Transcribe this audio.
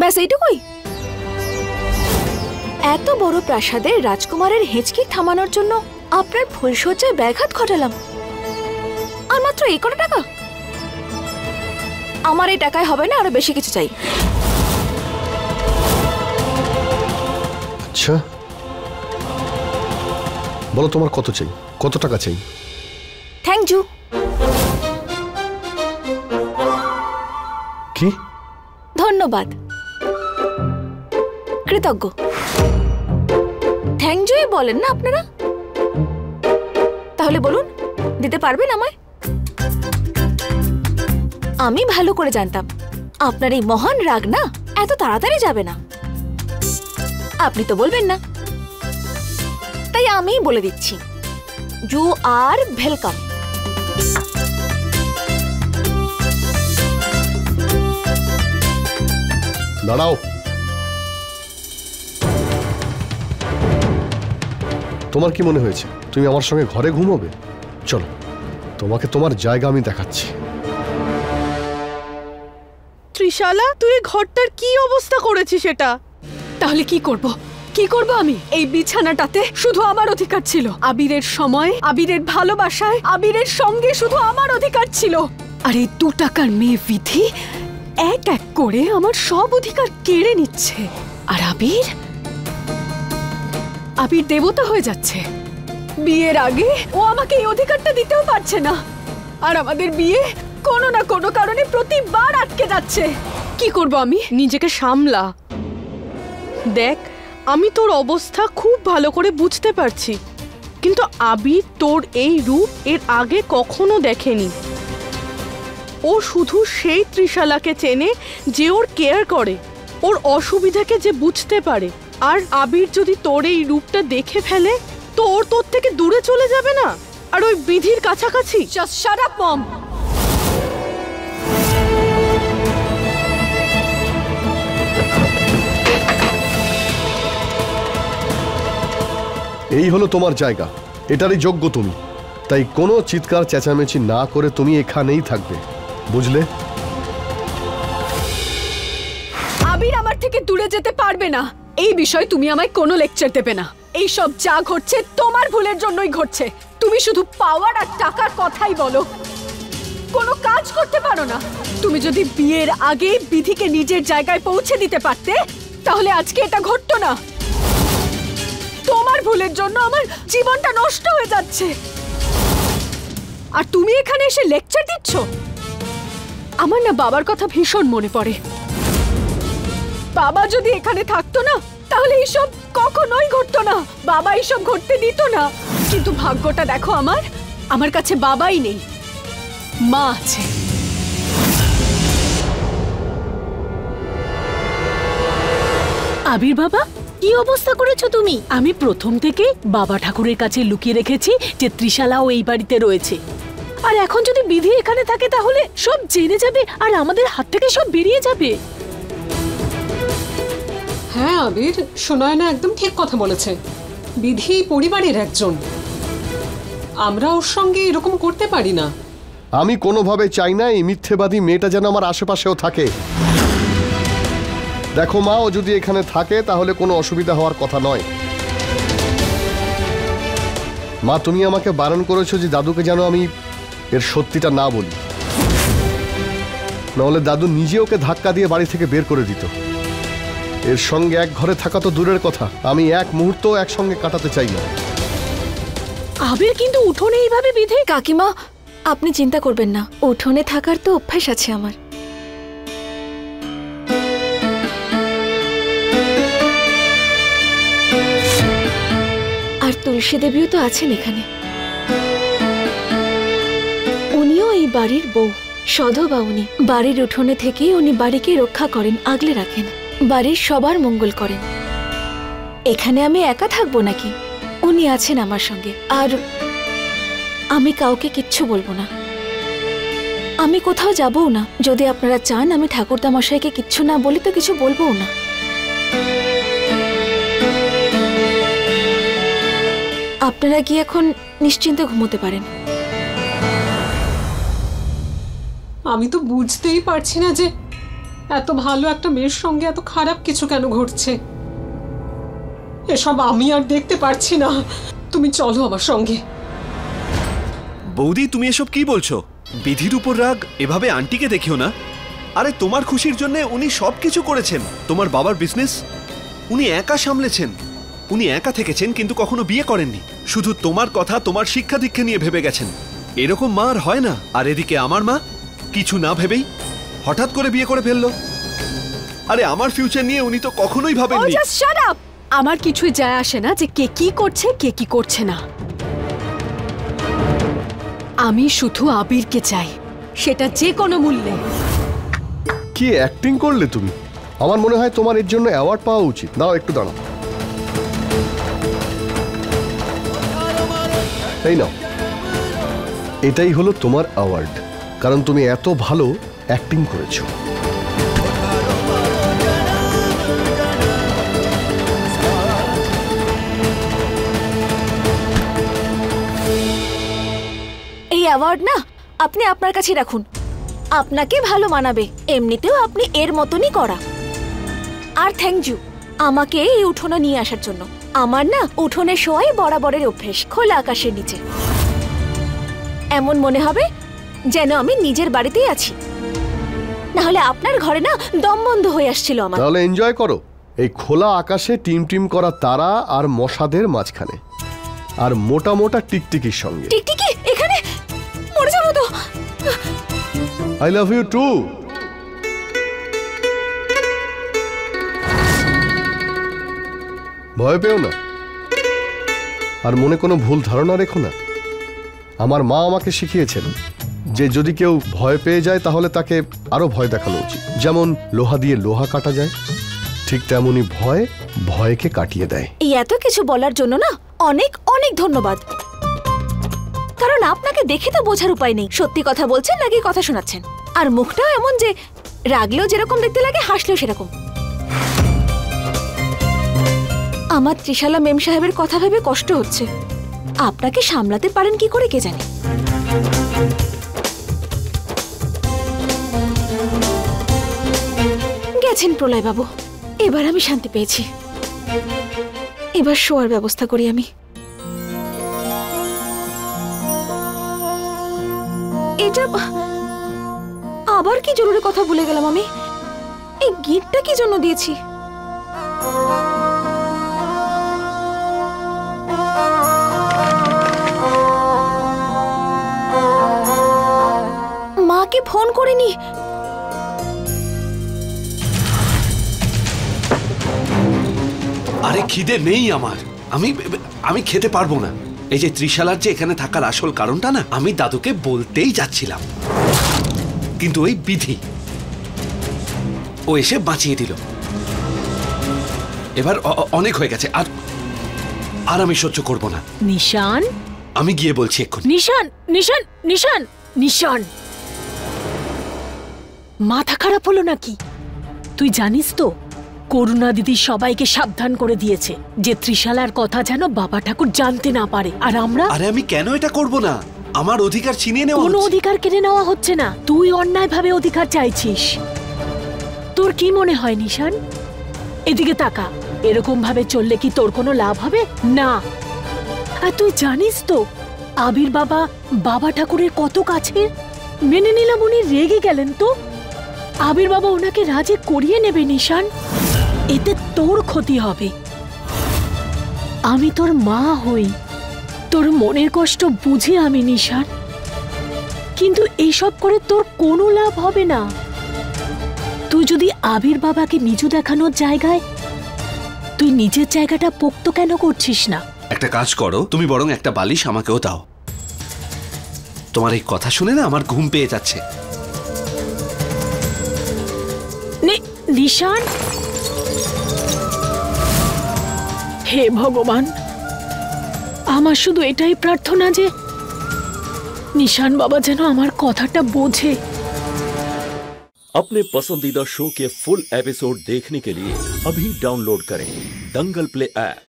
ব্যাস এইটুকুই? এত বড় প্রাসাদের রাজকুমারের হেঁচকি থামানোর জন্য আপনার ফুলসজ্জায় ব্যাঘাত ঘটালাম, আর মাত্র এই কটা টাকা? আমার এই টাকায় হবে না, আরো বেশি কিছু চাই। আচ্ছা বলো তোমার কত চাই, কত টাকা চাই? Thank you. কি? ধন্যবাদ, কৃতজ্ঞ। থ্যাংক ইউই বলেন না আপনারা? তাহলে বলুন, দিতে পারবেন আমায়? আমি ভালো করে জানতাম আপনার এই মহান রাগ না এত তাড়াতাড়ি যাবে না। আপনি তো বলবেন না, তাই আমিই বলে দিচ্ছি, ইউ আর ওয়েলকাম। দাঁড়াও, তোমার কি মনে হয়েছে তুমি আমার সঙ্গে ঘরে ঘুমোবে? চলো তোমাকে তোমার জায়গা আমি দেখাচ্ছি। ত্রিশালা, তুই ঘরটার কি অবস্থা করেছিস সেটা? তাহলে কি করব? কি করব আমি? এই বিছানাটাতে শুধু আমার অধিকার ছিল। আবিরের সময়, আবিরের ভালোবাসায়, আবিরের সঙ্গে শুধু আমার অধিকার ছিল। আর এই 2 টাকার মেয়ে বিধি এক এক করে আমার সব অধিকার কেড়ে নিচ্ছে। আর আবির দেবতা হয়ে যাচ্ছে। বিয়ের আগে ও আমাকে এই অধিকারটা দিতেও পারছে না, আর আমাদের বিয়ে কোনো না কোনো কারণে প্রতিবার আটকে যাচ্ছে। কি করব আমি? নিজেকে সামলা। দেখ, আমি তোর অবস্থা খুব ভালো করে বুঝতে পারছি, কিন্তু আবির তোর এই রূপ এর আগে কখনো দেখেনি। ও শুধু সেই ত্রিশালাকে চেনে যে ওর কেয়ার করে, ওর অসুবিধাকে যে বুঝতে পারে। আর আবির যদি তোর এই রূপটা দেখে ফেলে তো ওর তোর থেকে দূরে চলে যাবে না, আর ওই বিধির কাছাকাছি। Just shut up, Mom! এই হলো তোমার জায়গা, এটারই যোগ্য তুমি। তাই কোনো চিৎকার চেঁচামেচি না করে তুমি এখানেই থাকবে, বুঝলে? আবির আমার থেকে দূরে যেতে পারবে না। এই বিষয়ে তুমি আমায় কোনো লেকচার দেবে না। এই সব যা ঘটছে তোমার ভুলের জন্যই ঘটছে। তুমি শুধু পাওয়ার আর টাকার কথাই বলো, কোনো কাজ করতে পারো না। তুমি যদি বিয়ের আগে বিধিকে নিজের জায়গায় পৌঁছে দিতে পারতে তাহলে আজকে এটা ঘটতো না। তোমার ভুলের জন্য আমার জীবনটা নষ্ট হয়ে যাচ্ছে, আর তুমি এখানে এসে লেকচার দিচ্ছ। আমার না বাবার কথা ভীষণ মনে পড়ে। বাবা যদি এখানে থাকতো না তাহলে এইসব কখনোই ঘটতো না। বাবা এইসব ঘটতে দিত না। কিন্তু ভাগ্যটা দেখো, আমার কাছে বাবাই নেই, মা আছে। আবির বাবা, কি অবস্থা করেছো তুমি? আমি প্রথম থেকে বাবা ঠাকুরের কাছে লুকিয়ে রেখেছি যে ত্রিশালাও এই বাড়িতে রয়েছে। আর এখন যদি বিধি এখানে থাকে তাহলে সব জেনে যাবে আর আমাদের হাত থেকে সব বেরিয়ে যাবে। হ্যাঁ আবির, সুনয়না একদম ঠিক কথা বলেছে। বিধি পরিবারের একজন, আমরা ওর সঙ্গে এরকম করতে পারি না। আমি কোনোভাবে চাই না এই মিথ্যেবাদী মেয়েটা যেন আমার আশেপাশেও থাকে। দেখো মা, ও যদি এখানে থাকে তাহলে কোনো অসুবিধা হওয়ার কথা নয়। মা, তুমি আমাকে বারণ করেছো যে দাদুকে যেন আমি এর সত্যিটা না বলি, নাহলে দাদু নিজে ওকে ধাক্কা দিয়ে বাড়ি থেকে বের করে দিত। এর সঙ্গে এক ঘরে থাকা তো দূরের কথা, আমি এক মুহূর্ত একসঙ্গে কাটাতে চাই না। আবির কিন্তু উঠোনে এইভাবে বিধি। কাকিমা, আপনি চিন্তা করবেন না, উঠোনে থাকার তো অভ্যাস আছে আমার। আর তুলসী দেবীও তো আছেন এখানে। উনিও এই বাড়ির বউ, সধবা। উনি বাড়ির উঠোনে থেকেই উনি বাড়িকে রক্ষা করেন, আগলে রাখেন, বাড়ির সবার মঙ্গল করেন। এখানে আমি একা থাকবো নাকি? উনি আছেন আমার সঙ্গে। আর আমি কাউকে কিচ্ছু বলবো না, আমি কোথাও যাবও না। যদি আপনারা চান আমি ঠাকুরদা মশাইকে কিচ্ছু না বলি তো কিছু বলবো না। আপনারা গিয়ে এখন নিশ্চিন্তে ঘুমোতে পারেন। আমি তো বুঝতেই পারছি না যে এত ভালো একটা মেয়ের সঙ্গে এত খারাপ কিছু কেন ঘটছে? এসব আমি আর দেখতে পারছি না। তুমি চলো আমার সঙ্গে। বৌদি, তুমি এসব কি বলছো? বিধির উপর রাগ, এভাবে আন্টিকে দেখিও না। আরে তোমার খুশির জন্য উনি সবকিছু করেছেন। তোমার বাবার বিজনেস উনি একা সামলেছেন, উনি একা থেকেছেন, কিন্তু কখনো বিয়ে করেননি। শুধু তোমার কথা, তোমার শিক্ষা দীক্ষা নিয়ে ভেবে গেছেন। এরকম মা আর হয় না। আর এদিকে আমার মা কিছু না ভেবেই হঠাৎ করে বিয়ে করে ফেললো। আরে আমার ফিউচার নিয়ে উনি তো কখনোই ভাবেননি। Just shut up. আমার কিছুই যায় আসে না যে কে কি করছে কে কি করছে না। আমি শুধু আবিরকে চাই, সেটা যে কোনো মূল্যে। কি অ্যাক্টিং করলে তুমি? আমার মনে হয় তোমার এর জন্য অ্যাওয়ার্ড পাওয়া উচিত। দাও একটু দাঁড়াও, এই নাও। এটাই হলো তোমার অ্যাওয়ার্ড, কারণ তুমি এত ভালো অ্যাক্টিং করেছো। এই অ্যাওয়ার্ড না আপনি আপনার কাছে রাখুন, আপনাকে ভালো মানাবে। এমনিতেও আপনি এর মতনই করা। আর থ্যাংক ইউ আমাকে এই উঠোনে নিয়ে আসার জন্য। আমার না উঠোনে শোয়াই বরাবরের অভ্যেস, খোলা আকাশের নিচে। এমন মনে হবে যেন আমি নিজের বাড়িতেই আছি। না হলে আপনার ঘরে না দম বন্ধ হয়ে আসছিল আমার। তাহলে এনজয় করো এই খোলা আকাশে টিম টিম করা তারা আর মশাদের মাঝখানে, আর মোটা মোটা টিকটিকির সঙ্গে। টিকটিকি এখানে? মরে যাবো তো। I love you too. ভয় পেও না, আর মনে কোনো ভুল ধারণা রেখো না। আমার মা আমাকে শিখিয়েছেন যে যদি কেউ ভয় পেয়ে যায় তাহলে তাকে আরো ভয় দেখানো উচিত। যেমন লোহা দিয়ে লোহা কাটা যায়, ঠিক তেমনি ভয় ভয়কে কাটিয়ে দেয়। এই এত কিছু বলার জন্য না অনেক অনেক ধন্যবাদ। কারণ আপনাকে দেখে তো বোঝার উপায় নেই সত্যি কথা বলছেন নাকি কথা শোনাচ্ছেন। আর মুখটাও এমন যে রাগলেও যেরকম দেখতে লাগে, হাসলেও সেরকম। আমার ত্রিশালা মেম সাহেবের কথা ভেবে কষ্ট হচ্ছে। আপনাকে সামলাতে পারেন কি করে কে জানে। গেছেন প্রলয় বাবু, এবার আমি শান্তি পেয়েছি। এবার শোয়ার ব্যবস্থা করি আমি। এটা আবার কি জরুরি কথা ভুলে গেলাম আমি। এই গিফটটা কি জন্য দিয়েছি? মাকে ফোন করিনি। আরে খিদে নেই আমার, আমি খেতে পারবো না। এই যে ত্রিশালার যে এখানে থাকার আসল কারণটা না, আমি দাদুকে বলতেই যাচ্ছিলাম, কিন্তু ওই বিধি ও এসে বাঁচিয়ে দিল। এবার অনেক হয়ে গেছে, আর আমি সহ্য করব না। নিশান, আমি গিয়ে বলছি এক্ষুনি। নিশান, নিশান, নিশান, নিশান, মাথা খারাপ হলো নাকি? তুই জানিস তো করুণা দিদি সবাইকে সাবধান করে দিয়েছে যে ত্রিশালার কথা যেন বাবা ঠাকুর জানতে না পারে। আর আমরা, আরে আমি কেন এটা করব না? আমার অধিকার ছিনিয়ে নেওয়া কোনো হচ্ছে। অধিকার কেড়ে নেওয়া হচ্ছে না, তুই অন্যায়ভাবে অধিকার চাইছিস। তোর কি মনে হয় নিশান? এদিকে তাকা, এরকম ভাবে চললে কি তোর কোনো লাভ হবে? না। আর তুই জানিস তো আবির বাবা বাবা ঠাকুরের কত কাছে। মেনে নিলাম উনি রেগে গেলেন তো আবির বাবা ওনাকে রাজি করিয়ে নেবে নিশান, এতে তোর ক্ষতি হবে। আমি তোর মা হই, তোর মনের কষ্ট বুঝি আমি নিশান, কিন্তু এইসব করে তোর কোনো লাভ হবে না। তুই যদি আবির বাবাকে নিজু দেখানোর জায়গায় তুই নিজের জায়গাটা পোক্ত কেন করছিস না? একটা কাজ করো, তুমি বরং একটা বালিশ আমাকেও দাও। তোমার এই কথা শুনে না আমার ঘুম পেয়ে যাচ্ছে। নিশান, হে ভগবান, আমার শুধু এটাই প্রার্থনা যে निशान बाबा যেন আমার কথাটা বোঝে। अपने पसंदीदा शो के फुल एपिसोड देखने के लिए अभी डाउनलोड करें दंगल प्ले ऐप।